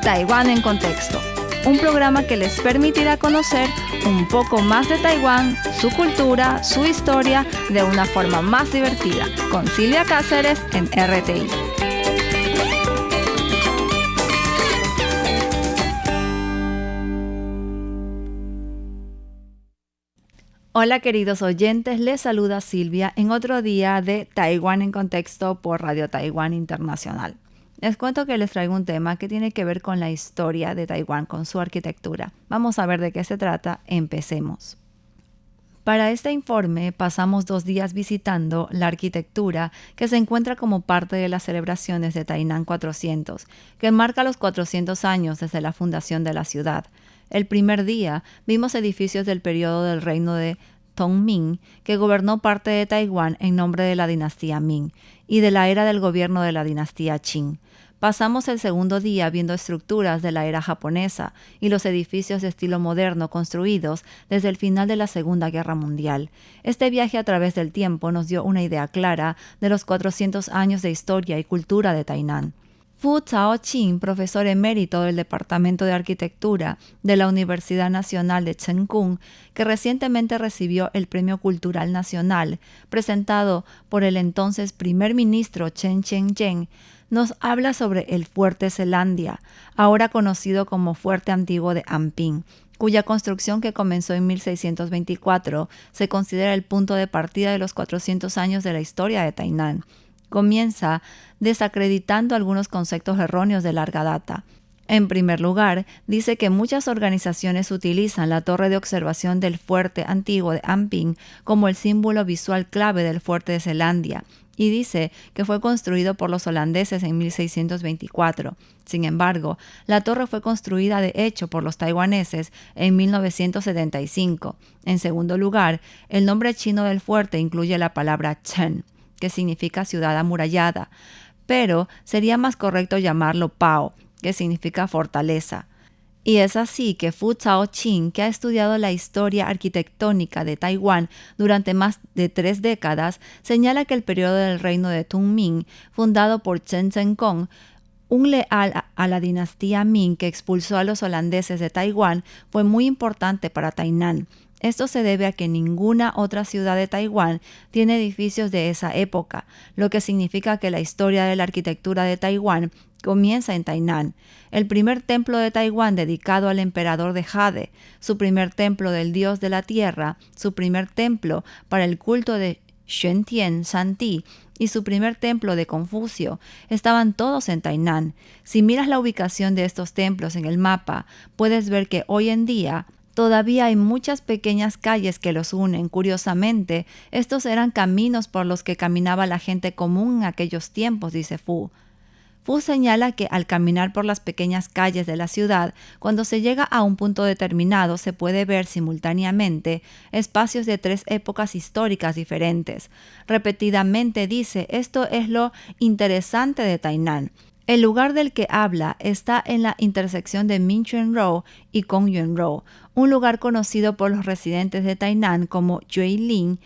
Taiwán en Contexto, un programa que les permitirá conocer un poco más de Taiwán, su cultura, su historia, de una forma más divertida, con Silvia Cáceres en RTI. Hola queridos oyentes, les saluda Silvia en otro día de Taiwán en Contexto por Radio Taiwán Internacional. Les cuento que les traigo un tema que tiene que ver con la historia de Taiwán, con su arquitectura. Vamos a ver de qué se trata. Empecemos. Para este informe pasamos 2 días visitando la arquitectura que se encuentra como parte de las celebraciones de Tainan 400, que marca los 400 años desde la fundación de la ciudad. El primer día vimos edificios del periodo del reino de Tongming, que gobernó parte de Taiwán en nombre de la dinastía Ming, y de la era del gobierno de la dinastía Qing. Pasamos el segundo día viendo estructuras de la era japonesa y los edificios de estilo moderno construidos desde el final de la Segunda Guerra Mundial. Este viaje a través del tiempo nos dio una idea clara de los 400 años de historia y cultura de Tainan. Fu Zhaoqing, profesor emérito del Departamento de Arquitectura de la Universidad Nacional de Chengkung, que recientemente recibió el Premio Cultural Nacional, presentado por el entonces primer ministro Chen Cheng-jen, nos habla sobre el Fuerte Zelandia, ahora conocido como Fuerte Antiguo de Amping, cuya construcción, que comenzó en 1624, se considera el punto de partida de los 400 años de la historia de Tainan. Comienza desacreditando algunos conceptos erróneos de larga data. En primer lugar, dice que muchas organizaciones utilizan la torre de observación del Fuerte Antiguo de Amping como el símbolo visual clave del Fuerte de Zelandia, y dice que fue construido por los holandeses en 1624. Sin embargo, la torre fue construida de hecho por los taiwaneses en 1975. En segundo lugar, el nombre chino del fuerte incluye la palabra Chen, que significa ciudad amurallada, pero sería más correcto llamarlo Pao, que significa fortaleza. Y es así que Fu Zhaoqing, que ha estudiado la historia arquitectónica de Taiwán durante más de 3 décadas, señala que el periodo del reino de Tongming, fundado por Chen Zhengkong, un leal a la dinastía Ming que expulsó a los holandeses de Taiwán, fue muy importante para Tainan. Esto se debe a que ninguna otra ciudad de Taiwán tiene edificios de esa época, lo que significa que la historia de la arquitectura de Taiwán comienza en Tainan. El primer templo de Taiwán dedicado al emperador de Jade, su primer templo del dios de la tierra, su primer templo para el culto de Xuantian Shanti y su primer templo de Confucio, estaban todos en Tainan. Si miras la ubicación de estos templos en el mapa, puedes ver que hoy en día todavía hay muchas pequeñas calles que los unen. Curiosamente, estos eran caminos por los que caminaba la gente común en aquellos tiempos, dice Fu. Fu señala que al caminar por las pequeñas calles de la ciudad, cuando se llega a un punto determinado, se puede ver simultáneamente espacios de 3 épocas históricas diferentes. Repetidamente dice, esto es lo interesante de Tainan. El lugar del que habla está en la intersección de Minchuen Road y Kongyuan Road, un lugar conocido por los residentes de Tainan como Yuelin,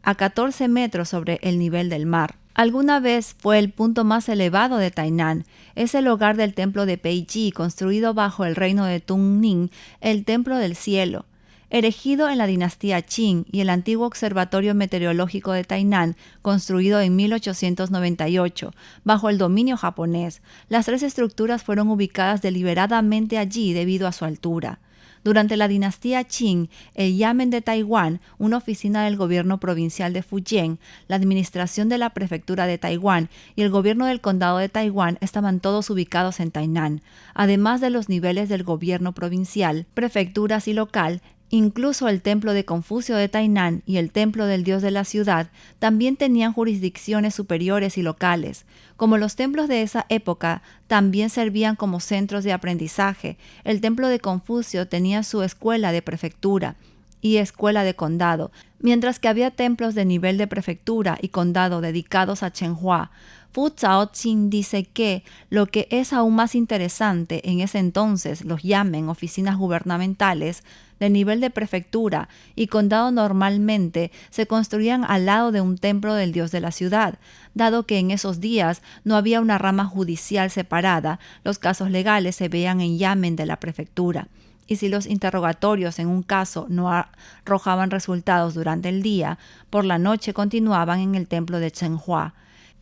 a 14 metros sobre el nivel del mar. Alguna vez fue el punto más elevado de Tainan. Es el hogar del templo de Peiji, construido bajo el reino de Tungning, el Templo del Cielo. Erigido en la dinastía Qing, y el antiguo observatorio meteorológico de Tainan, construido en 1898, bajo el dominio japonés. Las 3 estructuras fueron ubicadas deliberadamente allí debido a su altura. Durante la dinastía Qing, el Yamen de Taiwán, una oficina del gobierno provincial de Fujian, la administración de la prefectura de Taiwán y el gobierno del condado de Taiwán estaban todos ubicados en Tainan. Además de los niveles del gobierno provincial, prefecturas y local, incluso el templo de Confucio de Tainan y el templo del dios de la ciudad también tenían jurisdicciones superiores y locales. Como los templos de esa época también servían como centros de aprendizaje, el templo de Confucio tenía su escuela de prefectura y escuela de condado, mientras que había templos de nivel de prefectura y condado dedicados a Chenhua. Fu Zhaoqing dice que lo que es aún más interesante en ese entonces los llamen oficinas gubernamentales de nivel de prefectura y condado normalmente se construían al lado de un templo del dios de la ciudad. Dado que en esos días no había una rama judicial separada, los casos legales se veían en yamen de la prefectura. Y si los interrogatorios en un caso no arrojaban resultados durante el día, por la noche continuaban en el templo de Chenhua.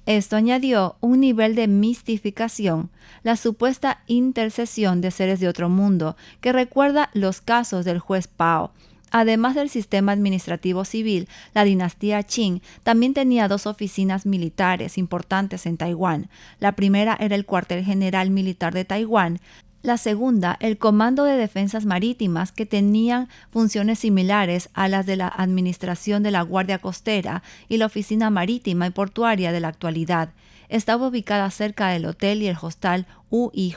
Esto añadió un nivel de mistificación, la supuesta intercesión de seres de otro mundo, que recuerda los casos del juez Pao. Además del sistema administrativo civil, la dinastía Qing también tenía 2 oficinas militares importantes en Taiwán. La primera era el cuartel general militar de Taiwán. La segunda, el Comando de Defensas Marítimas, que tenían funciones similares a las de la Administración de la Guardia Costera y la Oficina Marítima y Portuaria de la actualidad. Estaba ubicada cerca del hotel y el hostal UIJ.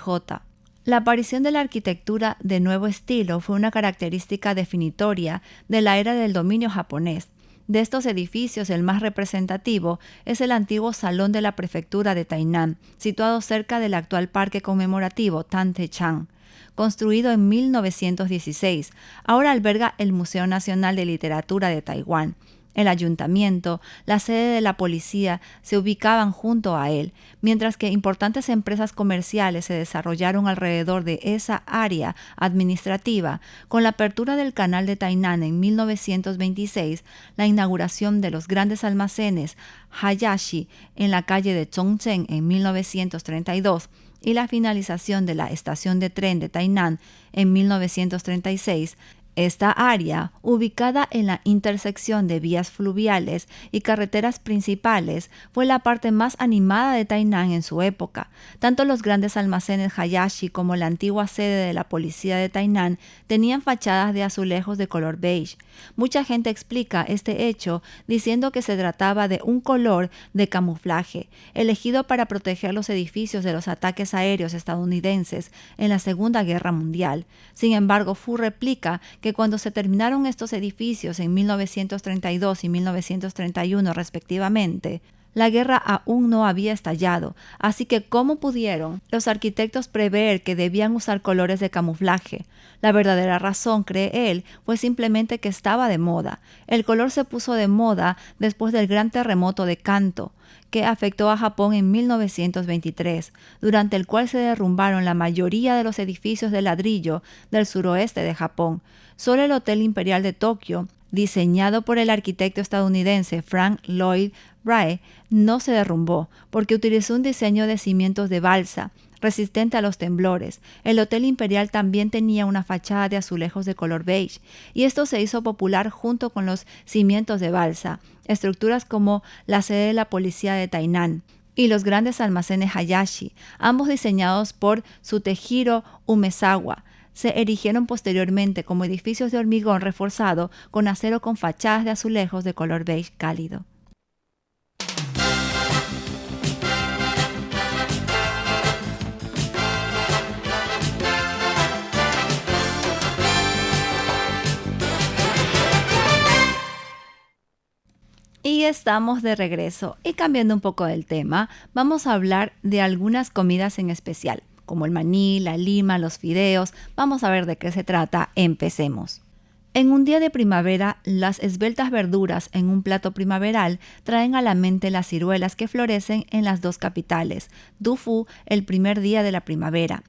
La aparición de la arquitectura de nuevo estilo fue una característica definitoria de la era del dominio japonés. De estos edificios, el más representativo es el antiguo Salón de la Prefectura de Tainan, situado cerca del actual Parque Conmemorativo Tan-Te-Chang. Construido en 1916, ahora alberga el Museo Nacional de Literatura de Taiwán. El ayuntamiento, la sede de la policía se ubicaban junto a él, mientras que importantes empresas comerciales se desarrollaron alrededor de esa área administrativa. Con la apertura del canal de Tainan en 1926, la inauguración de los grandes almacenes Hayashi en la calle de Chongqing en 1932 y la finalización de la estación de tren de Tainan en 1936, esta área, ubicada en la intersección de vías fluviales y carreteras principales, fue la parte más animada de Tainan en su época. Tanto los grandes almacenes Hayashi como la antigua sede de la policía de Tainan tenían fachadas de azulejos de color beige. Mucha gente explica este hecho diciendo que se trataba de un color de camuflaje, elegido para proteger los edificios de los ataques aéreos estadounidenses en la Segunda Guerra Mundial. Sin embargo, Fu replica que cuando se terminaron estos edificios en 1932 y 1931 respectivamente, la guerra aún no había estallado, así que ¿cómo pudieron los arquitectos prever que debían usar colores de camuflaje? La verdadera razón, cree él, fue simplemente que estaba de moda. El color se puso de moda después del gran terremoto de Kanto, que afectó a Japón en 1923, durante el cual se derrumbaron la mayoría de los edificios de ladrillo del suroeste de Japón. Solo el Hotel Imperial de Tokio, diseñado por el arquitecto estadounidense Frank Lloyd Wright, no se derrumbó porque utilizó un diseño de cimientos de balsa resistente a los temblores. El Hotel Imperial también tenía una fachada de azulejos de color beige, y esto se hizo popular junto con los cimientos de balsa, estructuras como la sede de la policía de Tainan y los grandes almacenes Hayashi, ambos diseñados por Tsutejiro Umezawa. Se erigieron posteriormente como edificios de hormigón reforzado con acero con fachadas de azulejos de color beige cálido. Y estamos de regreso, y cambiando un poco del tema, vamos a hablar de algunas comidas en especial, como el maní, la lima, los fideos. Vamos a ver de qué se trata. Empecemos. En un día de primavera, las esbeltas verduras en un plato primaveral traen a la mente las ciruelas que florecen en las 2 capitales, Dufu, el primer día de la primavera.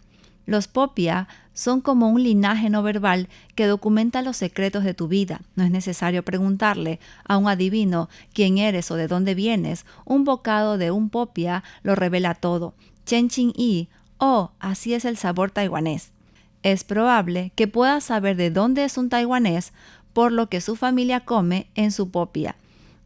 Los popia son como un linaje no verbal que documenta los secretos de tu vida. No es necesario preguntarle a un adivino quién eres o de dónde vienes. Un bocado de un popia lo revela todo. Chen Qing Yi, así es el sabor taiwanés. Es probable que puedas saber de dónde es un taiwanés por lo que su familia come en su popia.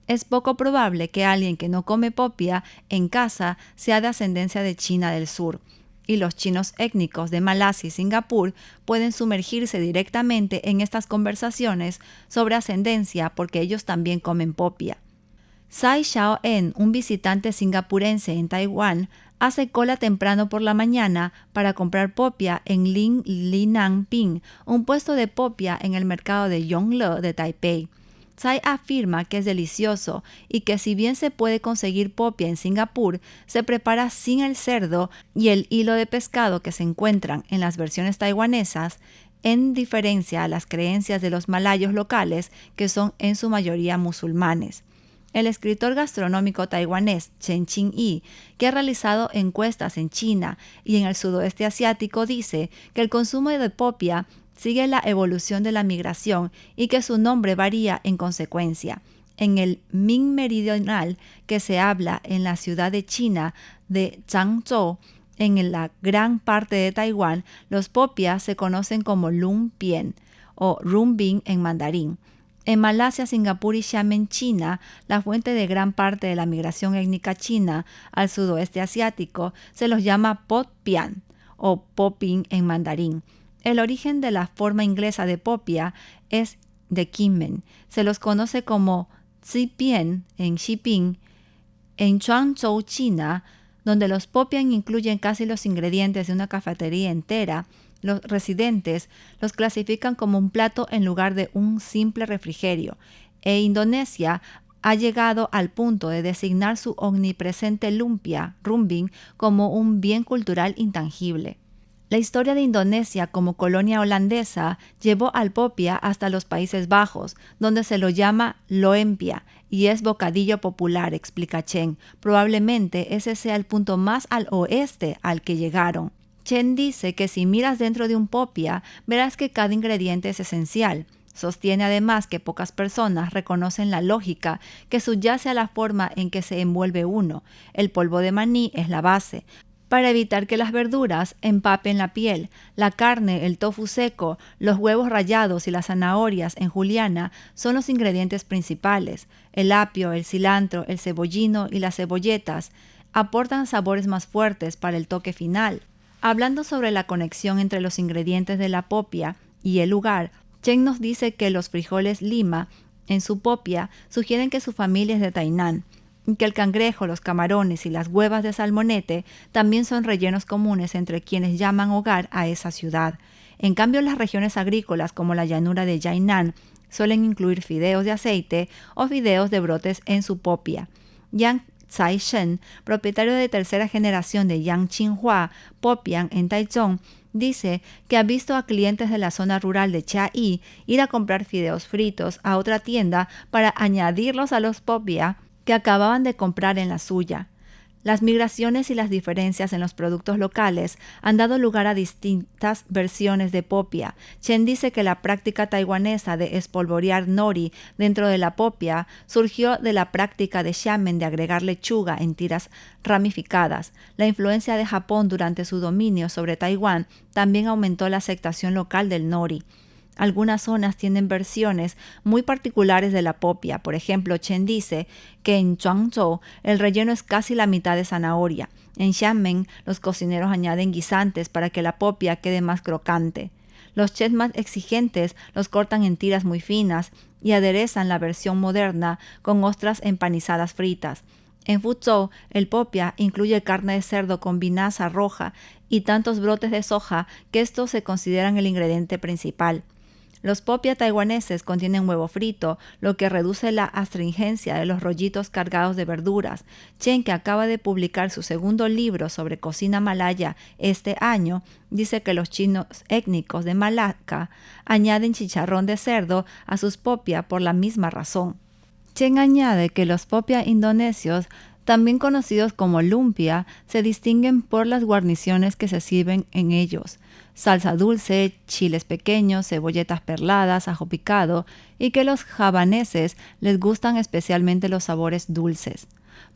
Es poco probable que alguien que no come popia en casa sea de ascendencia de China del Sur. Y los chinos étnicos de Malasia y Singapur pueden sumergirse directamente en estas conversaciones sobre ascendencia porque ellos también comen popia. Tsai Xiao-en, un visitante singapurense en Taiwán, hace cola temprano por la mañana para comprar popia en Ling Linang Ping, un puesto de popia en el mercado de Yongle de Taipei. Tsai afirma que es delicioso y que si bien se puede conseguir popia en Singapur, se prepara sin el cerdo y el hilo de pescado que se encuentran en las versiones taiwanesas, en diferencia a las creencias de los malayos locales, que son en su mayoría musulmanes. El escritor gastronómico taiwanés Chen Qing-yi, que ha realizado encuestas en China y en el sudoeste asiático, dice que el consumo de popia sigue la evolución de la migración y que su nombre varía en consecuencia. En el Ming meridional, que se habla en la ciudad de China de Changzhou, en la gran parte de Taiwán, los popias se conocen como lumpien o rumbin en mandarín. En Malasia, Singapur y Xiamen, China, la fuente de gran parte de la migración étnica china al sudoeste asiático, se los llama pot pian o popin en mandarín. El origen de la forma inglesa de popia es de Kinmen. Se los conoce como zipien en Xiping. En Guangzhou, China, donde los popian incluyen casi los ingredientes de una cafetería entera, los residentes los clasifican como un plato en lugar de un simple refrigerio, e Indonesia ha llegado al punto de designar su omnipresente lumpia, rumbin, como un bien cultural intangible. La historia de Indonesia como colonia holandesa llevó al popia hasta los Países Bajos, donde se lo llama loempia y es bocadillo popular, explica Chen. Probablemente ese sea el punto más al oeste al que llegaron. Chen dice que si miras dentro de un popia, verás que cada ingrediente es esencial. Sostiene además que pocas personas reconocen la lógica que subyace a la forma en que se envuelve uno. El polvo de maní es la base, para evitar que las verduras empapen la piel. La carne, el tofu seco, los huevos rallados y las zanahorias en juliana son los ingredientes principales. El apio, el cilantro, el cebollino y las cebolletas aportan sabores más fuertes para el toque final. Hablando sobre la conexión entre los ingredientes de la popia y el lugar, Chen nos dice que los frijoles lima en su popia sugieren que su familia es de Tainan, y que el cangrejo, los camarones y las huevas de salmonete también son rellenos comunes entre quienes llaman hogar a esa ciudad. En cambio, las regiones agrícolas como la llanura de Yainan suelen incluir fideos de aceite o fideos de brotes en su popia. Yang Tsai-shen, propietario de tercera generación de Yang Qinghua Popian en Taichung, dice que ha visto a clientes de la zona rural de Chiayi ir a comprar fideos fritos a otra tienda para añadirlos a los popia que acababan de comprar en la suya. Las migraciones y las diferencias en los productos locales han dado lugar a distintas versiones de popia. Chen dice que la práctica taiwanesa de espolvorear nori dentro de la popia surgió de la práctica de Xiamen de agregar lechuga en tiras ramificadas. La influencia de Japón durante su dominio sobre Taiwán también aumentó la aceptación local del nori. Algunas zonas tienen versiones muy particulares de la popia. Por ejemplo, Chen dice que en Guangzhou el relleno es casi la mitad de zanahoria. En Xiamen los cocineros añaden guisantes para que la popia quede más crocante. Los chefs más exigentes los cortan en tiras muy finas y aderezan la versión moderna con ostras empanizadas fritas. En Fuzhou, el popia incluye carne de cerdo con vinaza roja y tantos brotes de soja que estos se consideran el ingrediente principal. Los popia taiwaneses contienen huevo frito, lo que reduce la astringencia de los rollitos cargados de verduras. Chen, que acaba de publicar su segundo libro sobre cocina malaya este año, dice que los chinos étnicos de Malaca añaden chicharrón de cerdo a sus popia por la misma razón. Chen añade que los popia indonesios, también conocidos como lumpia, se distinguen por las guarniciones que se sirven en ellos: salsa dulce, chiles pequeños, cebolletas perladas, ajo picado, y que los javaneses les gustan especialmente los sabores dulces.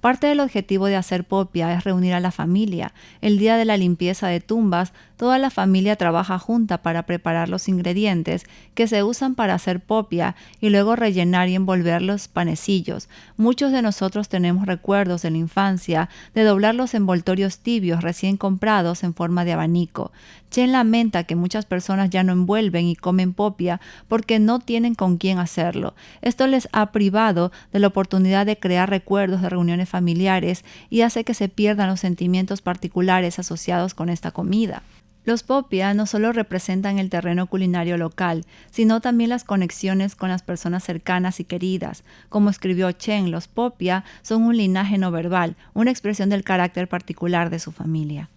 Parte del objetivo de hacer popia es reunir a la familia. El día de la limpieza de tumbas, toda la familia trabaja junta para preparar los ingredientes que se usan para hacer popia y luego rellenar y envolver los panecillos. Muchos de nosotros tenemos recuerdos de la infancia de doblar los envoltorios tibios recién comprados en forma de abanico. Chen lamenta que muchas personas ya no envuelven y comen popia porque no tienen con quién hacerlo. Esto les ha privado de la oportunidad de crear recuerdos de reuniones familiares y hace que se pierdan los sentimientos particulares asociados con esta comida. Los popia no solo representan el terreno culinario local, sino también las conexiones con las personas cercanas y queridas. Como escribió Chen, los popia son un linaje no verbal, una expresión del carácter particular de su familia.